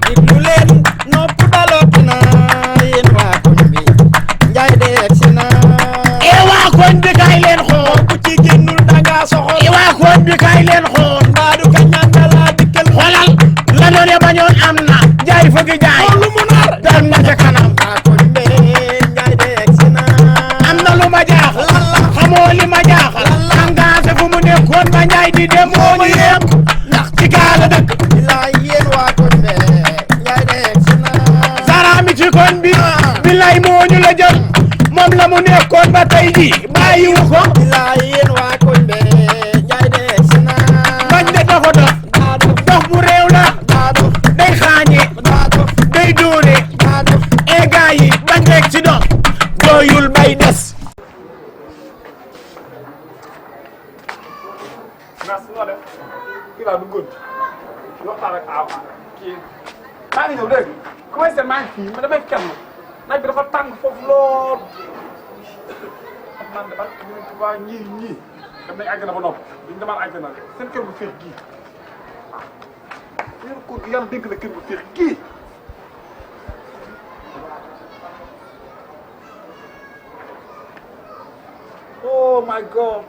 diglu leen nopp dalooti na yéen waa koñ bi njaay de egsi na waa koñ bi kaay leen xool ku ci génnul danga soxor waa koñ bi kaay leen xool mbaadu ka ñandala dikkel xoolal la doon bañoon am na jaay fëgg jaay lu mu nar dem na ca kanam waa koñ bi njaay de egsi na am na lu ma jaaxal xamoo li ma jaaxal engagé fu mu nekkoon ba njaay di dem moo ñu yem ndax ci gaala dëkk bilaay yéen waa koñ bi njaay de egsi na saraami ci koñ bi bilaay moo ñu la jël moom la mu nekkoon ba tey ji bàyyiwu ko bilaay yéen waa koñ bi njaay de egsi na bañ de dafa dof dof bu réew la day xaañe day dóore e gaa yi bañ rek ci dof doyul bay des merci noo def kii laa duggoon di waxtaan ak Awa kii maa ngi ñëw dégg nga commencé maa ngi fii ma damay kenn naaj bi dafa tàng foofu lool xam naa ne daal waa ñii dem nañ àgg na ba noppi duñ demal àgg na seen kër gu féex gii yéen ko yàlla dégg na kër gu féex gii oh my God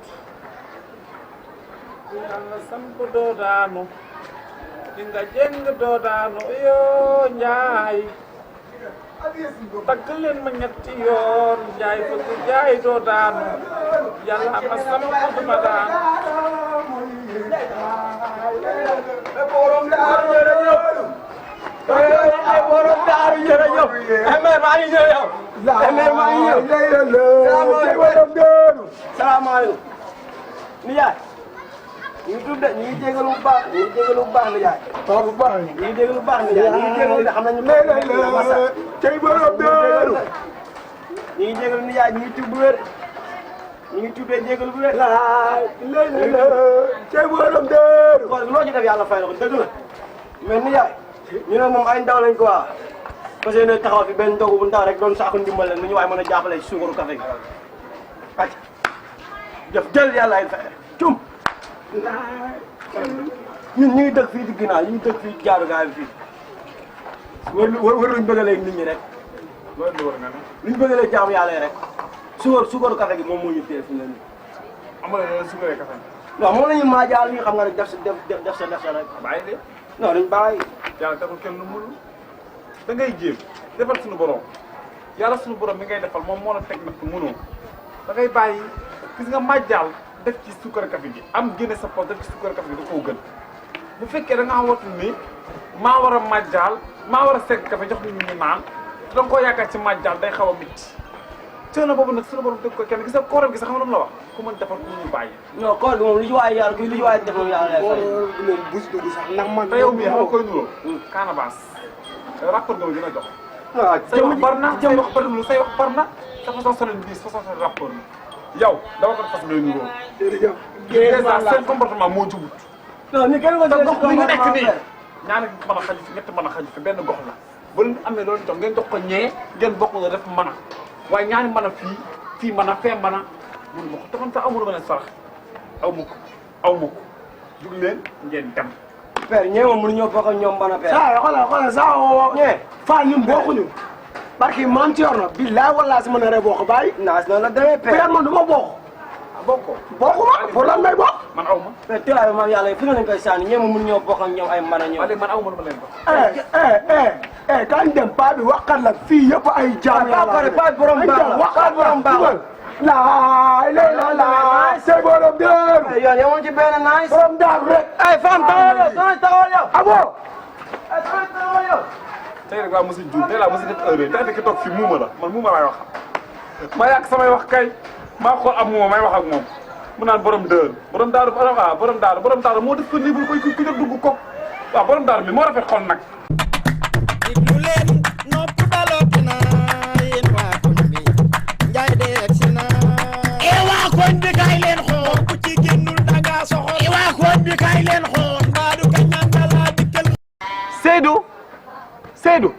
yàlla samp doo daanu di nga jëng doo daanu yoo njaay tagg leen ma ñetti yoon njaay fëgg jaay doo daanu yàlla ma samp duma daanu borom daaru jërëjëf borom daaru jërëjëf emer maa ngi ñëw yow emer maa ngi ñëw salaamaaleykum nijaay ñu ngi tudd de ñu ngi jégalu bu baax ñu ngi jégalu bu baax nijaay waaw bu baax ñu ngi jégalu bu baax nijaay ñu ngi jégalu de xam nañu masa cey borom daaru ñu ngi jégalu nijaay ñu ngi tudd bu wér ñu ngi tuddee jégalu bu wér cey borom daaru kon loo ci def yàlla fay la ko dëgg la mais nijaay ñu ne moom ay ndaw lañ quoi parce que ne taxaw fi benn ndogu bu ndaw rek doon saako ndimbal la nu ñu waay mën a jàppale ci suukaru café gi acc jëf jël yàlla ay fay cum ñun ñu ngi dëkk fii di ginnaaw ñu ngi dëkk fii jaaru gaay bi fii war luñ bëggalee nit ñi rek luñ bëggalee jaamu yàlla rek suukaru café gi moom moo ñu téye fi mu ne nii amul suukaree café non moom la ñu maajaal ñu xam nga rek def sa rek bàyyi de non dañ bàyyi yàlla defal kenn lu mënul da ngay jéem defal suñu borom yàlla suñu borom mi ngay defal moom moo la teg nag mënoo da ngay bàyyi gis nga maajaal def ci suukar café gi am génne sa poche def ci suukar café gi da koo gën bu fekkee da ngaa watu ni maa war a maajaal maa war a segg café jox nit ñi ñu naan da nga koo yaakaar ci maajaal day xaw a métti coono boobu nag suñu borom dégg ko kenn gis nga kooram gi sax xam nga lu mu la wax ku mën defal ku ñu bàyyi non koor gi moom lu ci waay yàlla kuy lu ci waay def moom yàlla lay fay moom bus dugg sax ndax man te yow mii xam nga koy nuroo Canabasse rapport nga ma gën a jox say wax bar na say wax bari lu say wax bar na sa façon sonal bii sa façon rapport la yow dama ko fas ngay nuroo jërëjëf déjà seen comportement moo jubut non ni kenn ko gox bi nga nekk nii ñaari mën a xaju fi ñetti mën a xaju fi benn gox la ba leen amee loolu jox ngeen jox ko ñee ngeen bokk nga def mën a waaye ñaari mën a fii mën a fee mën a mënu ma ko te man sax amul ma leen sarax aw ma ko jug leen ngeen dem père ñee moom mënuñoo bokk ak ñoom mën a père saa xoolal saa woo ñee faa ñun bokkuñu parce que man ci yor na billaay wallaahi si mën a ree bokk bàyyi naas noonu la demee père man du ma bokk bokkuma pour lan may bokk man aw ma père tëraay maam yàlla fi nga leen koy sànni ñee moom mënuñoo bokk ak ñoom ay mën a ñoom man aw ma leen bokk kañ dem paa bi waxkat la fii yëpp ay jaam yàlla paa borom baax la waxkat borom baax la laay c'est borom dër yoon yow ci benn naay borom daar rek ay fam taxawal yow abo ay taxawal yow tey rek laa mos a juum tey laa mos a def erreur tey ki toog fii muuma la man muuma laay wax ma yàq samay wax kay maa xool am muuma may wax ak moom mu naan borom dër borom daaru borom daaru moo def ko nii bu koy ku jóg dugg ko waaw borom daaru mi moo rafet xol nag diglu leen nopp dalooti na yéen waa koñ bi njaay de egsi na waa koñ bi kaay leen xool ku ci génnul danga soxor waa koñ bi kaay leen xool mbaadu ka ñandala dikkel Seydou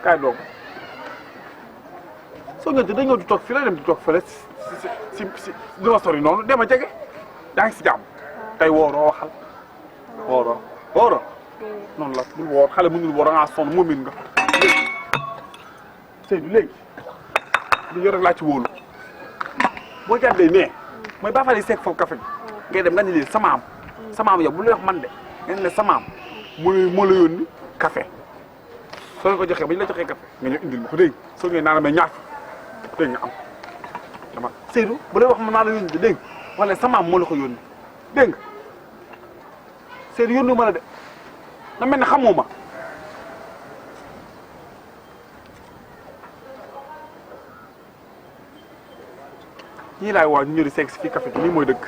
kaay doom soo ñëwee dañoo di toog fii la dem di toog fële si dina sori noonu dem a jege yaa ngi si jàmm tey wooroo waxal wooroo bul woor xale mënul woor da ngaa sonn moomin nga Seydou léegi li yor rek laa ci wóolu boo jàddee nee mooy baa fa di seeg foofu café gi ngay dem nga ne leen sama am yow bu la wax man de nga ne sama am moo la yónni café soo ko joxee ba ñu la joxee café nga ñëw indil ma ko dégg soo ngeen naan may ñaar dégg nga am dama Seydou bu lay wax man naa la yónni dégg wala sama am moo la ko yónni dégg nga Seydou yónni ma la de na mel ne xamoo ma ñii laay woo ñu ñëw di segg si fii café gi nii mooy dëgg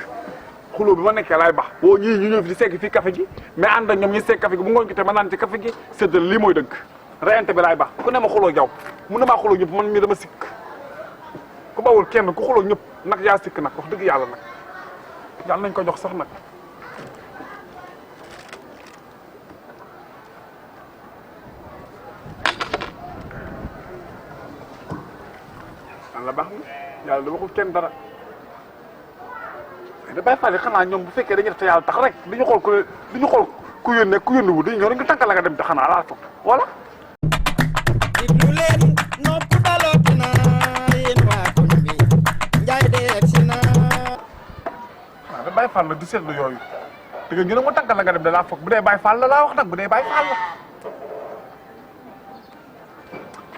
xuloo bi ma nekkee laay bax boo ñii ñu ñëw fi di segg fii café gi mais ànd ak ñoom ñuy segg café gi bu ngoon gi te ma naan ci café gi séddal lii mooy dëgg reyante bi laay bax ku ne ma xuloo jaw mun na maa xuloo ñëpp man mii dama sikk ku bawul kenn ku xuloo ñëpp nag yaa sikk nag wax dëgg yàlla nag yàlla nañ ko jox sax nag yàlla baax na yàlla da waxul kenn dara mais da bàyyi fàlle xanaa ñoom bu fekkee dañuy def te yàlla tax rek duñu xool ku yónnee wu dañu ñëw rek nga tànk la nga dem te xanaa laa toog voilà. diglu leen nopp dalooti na yéen waa koñ bi njaay de egsi na. waaw da bàyyi fàlle di seetlu yooyu te nga ñu ne ma tànk la nga dem da laa foog bu dee bàyyi fàlle laa wax nag bu dee bàyyi fàlle.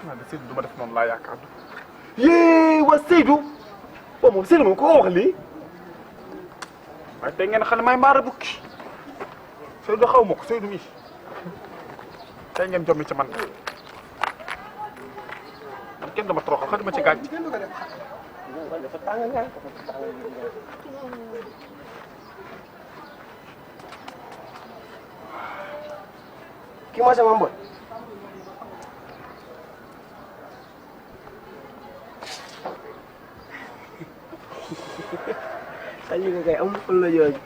waaw de Seydou du ma def noonu laa yaakaar yee waa Seydou waaw moom Seydou moom ko wax lii waaye tey ngeen xam ne may maara bukki Seydou xaw ma ko Seydou mi tey ngeen jommi ci man kenn dama toroxal xajuma ci gàcc kii mooy sama mboy xali nga kay amul ful la jooju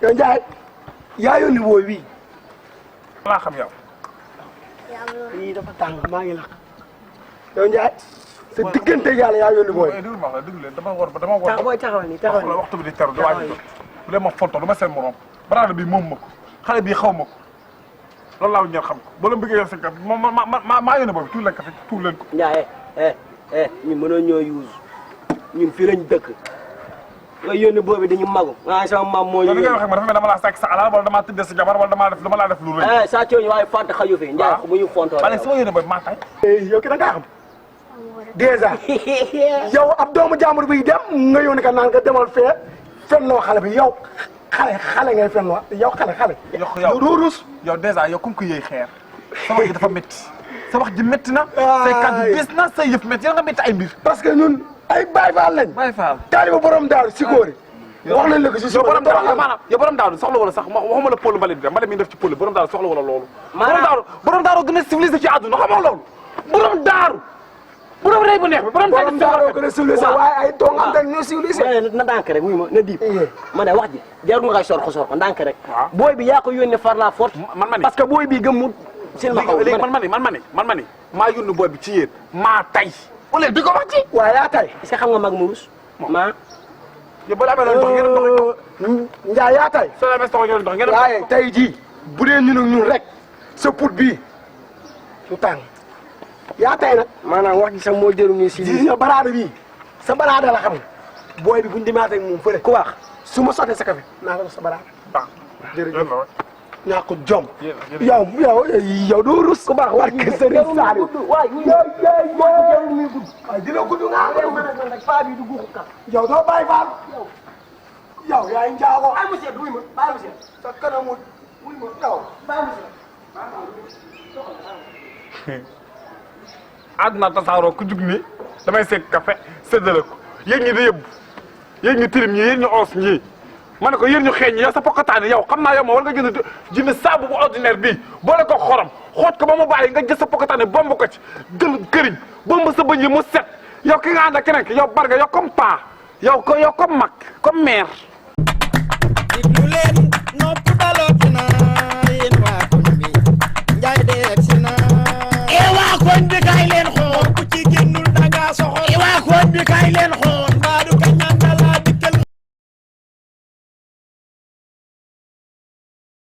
yow Ndiaye yaa yónni booy bii laa xam yow lii dafa tàng maa ngi la yow Ndiaye sa diggante yàlla yaa yónni booy déglu ma wax déglu leen dama war booy taxawal nii taxawal nii waxtu bi di teru di waaj jot bu dee ma fonto du ma seen morom baraada bi moom ma ko xale bii xaw ma ko loolu laa ñor xam ko boo leen bëggee yor seen kaf maa yónni boobu tuur leen café tuur leen ko Ndiaye ñun mënoo ñoo yuus ñun fii lañ dëkk nga yónni boobi dañu magu ah sama maam moo ñu li ngay wax ak ma dafa mel dama laa sàcc sa alal wala damaa tëddee sa jabar wala dama laa def lu rëy saa cooñu waaye fàtte xaju fi Ndiaye bu ñu fontoo ma ne sama yónni boobu maa tay yow ki da ngaa xam dèjà yow ab doomu jaamur bi dem nga yónni ka naan nga demal fee fenloo xale bi yow xale ngay fenloo yow xale yow doo rus yow dèjà yow comme que yëy xeer sa wax ji dafa métti sa wax ji métti na say kàddu bis na say yëf métti yow nga métti ay mbir parce que ñun ay Baay Faal lañ Baay Faal taaliba borom daaru Sikóori wax nañ la ko si yow borom daaru maanaam yow borom daaru soxla wala sax waxuma la pôle mbalit bi mbalit mi def ci pôle borom daaru soxla wala loolu borom daaru gën a civilisé ci àdduna xamoo loolu borom daaru borom rëy bu neex bi borom daaru gën a civilisé waaye ay tongam dañ ñoo civilisé na ndànk rek wuy ma na diib ma ne wax ji jarul nga koy sor ko ndànk rek booy bi yaa ko yónnee far la forte man ma ni parce que booy bi gëmmu seen ma xaw léegi man ma ni maa yónni booy bi ci yéen maa tay wala di ko wax ci waaye yaa tay est-ce que xam nga mag mu rus maa yow boo amee loolu dox ngeen dox Ndiaye yaa tay soo amee soxla ngeen dox ngeen waaye tey jii bu dee ñun ak ñun rek sa put bii su tàng yaa tay nag maanaam wax ji sax moo jëru ni si gis nga baraada bii sa baraada la xam nga booy bi buñ demaatee ak moom fële ku wax su ma sottee sa café naa ko def sa baraada baax jërëjëf ñaa ko jom yow doo rus ku baax war ke sëriñ Saliou waay dina gudd nga paa bi du guuxu ka yow doo bàyyi faal yow yaay njaago ay monsieur wuy ma bàyyi monsieur sa kanamu wuy ma yow bàyyi monsieur àdduna tasaaroo ku jug ni damay seeg café séddale ko yéen ñi di yëbb yéen ñu tilim ñi yéen ñu oos ñii ma ne ko yéen ñu xeeñ ñi yow sa pokkataani yow xam naa yow ma war nga jënd saabu bu ordinaire bii boole ko xorom xoot ko ba mu bàyyi nga jël sa pokkataani bomb ko ci jël këriñ bomb sa bëñ yi mu set yow ki nga ànd ak keneen ki yow barga yow comme paa yow comme mag comme mère diglu leen